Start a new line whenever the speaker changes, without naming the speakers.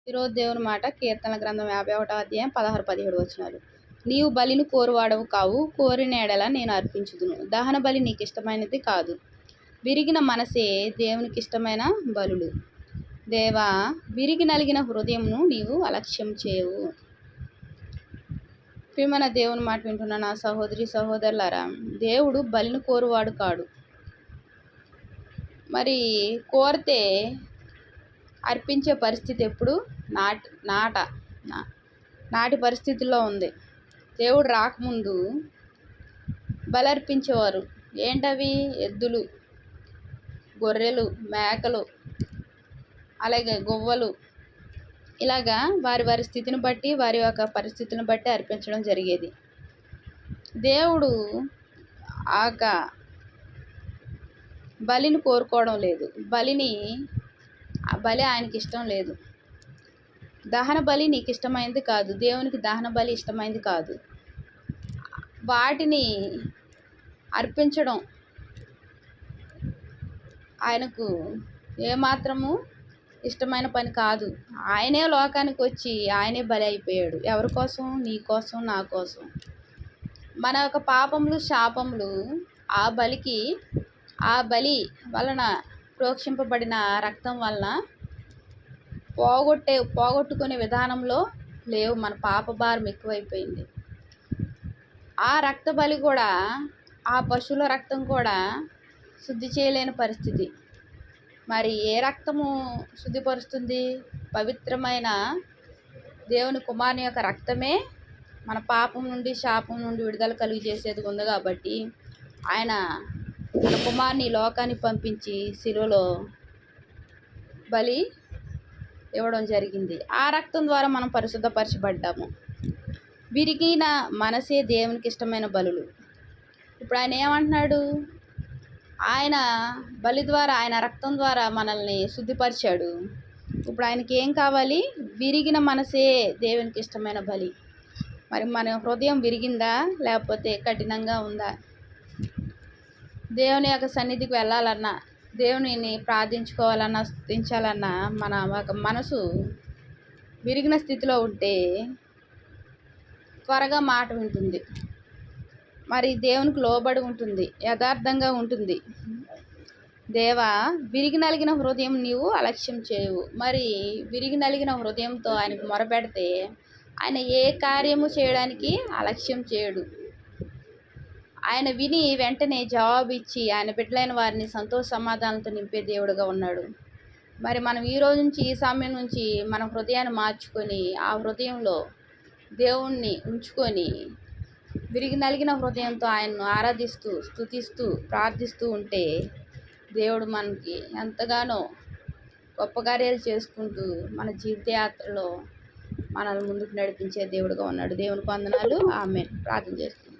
ఈరోజు దేవుని మాట కీర్తనల గ్రంథం 51వ అధ్యాయం 16, 17 వచనాలు. నీవు బలిని కోరువాడవు కావు, కోరిన ఎడల నేను అర్పించుదును. దహన బలి నీకు ఇష్టమైనది కాదు. విరిగిన మనసే దేవునికి ఇష్టమైన బలులు. దేవా, విరిగి నలిగిన హృదయంను నీవు అలక్ష్యం చేయవు. ప్రియమైన దేవుని మాట వింటున్న నా సహోదరి సహోదరులారా, దేవుడు బలిని కోరువాడు కాడు. మరి కోరితే అర్పించే పరిస్థితి ఎప్పుడు నాటి పరిస్థితుల్లో ఉంది. దేవుడు రాకముందు బలి అర్పించేవారు. ఏంటవి? ఎద్దులు, గొర్రెలు, మేకలు, అలాగే గువ్వలు, ఇలాగా వారి వారి స్థితిని బట్టి, వారి యొక్క పరిస్థితిని బట్టి అర్పించడం జరిగేది. దేవుడు బలిని కోరుకోవడం లేదు. బలి ఆయనకి ఇష్టం లేదు. దహన బలి నీకు ఇష్టమైనది కాదు. దేవునికి దహన బలి ఇష్టమైనది కాదు. వాటిని అర్పించడం ఆయనకు ఏమాత్రము ఇష్టమైన పని కాదు. ఆయనే లోకానికి వచ్చి ఆయనే బలి అయిపోయాడు. ఎవరి కోసం? నీ కోసం, నా కోసం. మన యొక్క పాపములు, శాపములు ఆ బలి వలన ప్రోక్షింపబడిన రక్తం వలన పోగొట్టుకునే విధానంలో లేవు. మన పాప భారం ఎక్కువైపోయింది. ఆ రక్త బలి కూడా, ఆ పశువుల రక్తం కూడా శుద్ధి చేయలేని పరిస్థితి. మరి ఏ రక్తము శుద్ధిపరుస్తుంది? పవిత్రమైన దేవుని కుమారుని యొక్క రక్తమే మన పాపం నుండి, శాపం నుండి విడుదల కలిగజేసేది ఉంది. కాబట్టి ఆయన తన కుమారుని లోకానికి పంపించి శిలువలో బలి ఇవ్వడం జరిగింది. ఆ రక్తం ద్వారా మనం పరిశుద్ధపరచబడ్డాము. విరిగిన మనసే దేవునికి ఇష్టమైన బలులు. ఇప్పుడు ఆయన ఏమంటున్నాడు? ఆయన బలి ద్వారా, ఆయన రక్తం ద్వారా మనల్ని శుద్ధిపరిచాడు. ఇప్పుడు ఆయనకి ఏం కావాలి? విరిగిన మనసే దేవునికి ఇష్టమైన బలి. మరి మన హృదయం విరిగిందా, లేకపోతే కఠినంగా ఉందా? దేవుని యొక్క సన్నిధికి వెళ్ళాలన్నా, దేవునిని ప్రార్థించుకోవాలన్నా, స్తుతించాలన్నా మన మనసు విరిగిన స్థితిలో ఉంటే త్వరగా మాట వింటుంది. మరి దేవునికి లోబడి ఉంటుంది, యథార్థంగా ఉంటుంది. దేవా, విరిగి నలిగిన హృదయం నీవు అలక్ష్యం చేయవు. మరి విరిగి నలిగిన హృదయంతో ఆయనకు మొరపెడితే ఆయన ఏ కార్యము చేయడానికి అలక్ష్యం చేయడు. ఆయన విని వెంటనే జవాబు ఇచ్చి ఆయన బిడ్డలైన వారిని సంతోష సమాధానంతో నింపే దేవుడుగా ఉన్నాడు. మరి మనం ఈ రోజు నుంచి, ఈ సమయం నుంచి మన హృదయాన్ని మార్చుకొని, ఆ హృదయంలో దేవుణ్ణి ఉంచుకొని, విరిగి నలిగిన హృదయంతో ఆయన్ను ఆరాధిస్తూ, స్తుతిస్తూ, ప్రార్థిస్తూ ఉంటే దేవుడు మనకి ఎంతగానో గొప్ప కార్యాలు చేసుకుంటూ మన జీవితయాత్రలో మనల్ని ముందుకు నడిపించే దేవుడుగా ఉన్నాడు. దేవునికి వందనాలు. ఆమేన్. ప్రార్థన చేస్తున్నాం.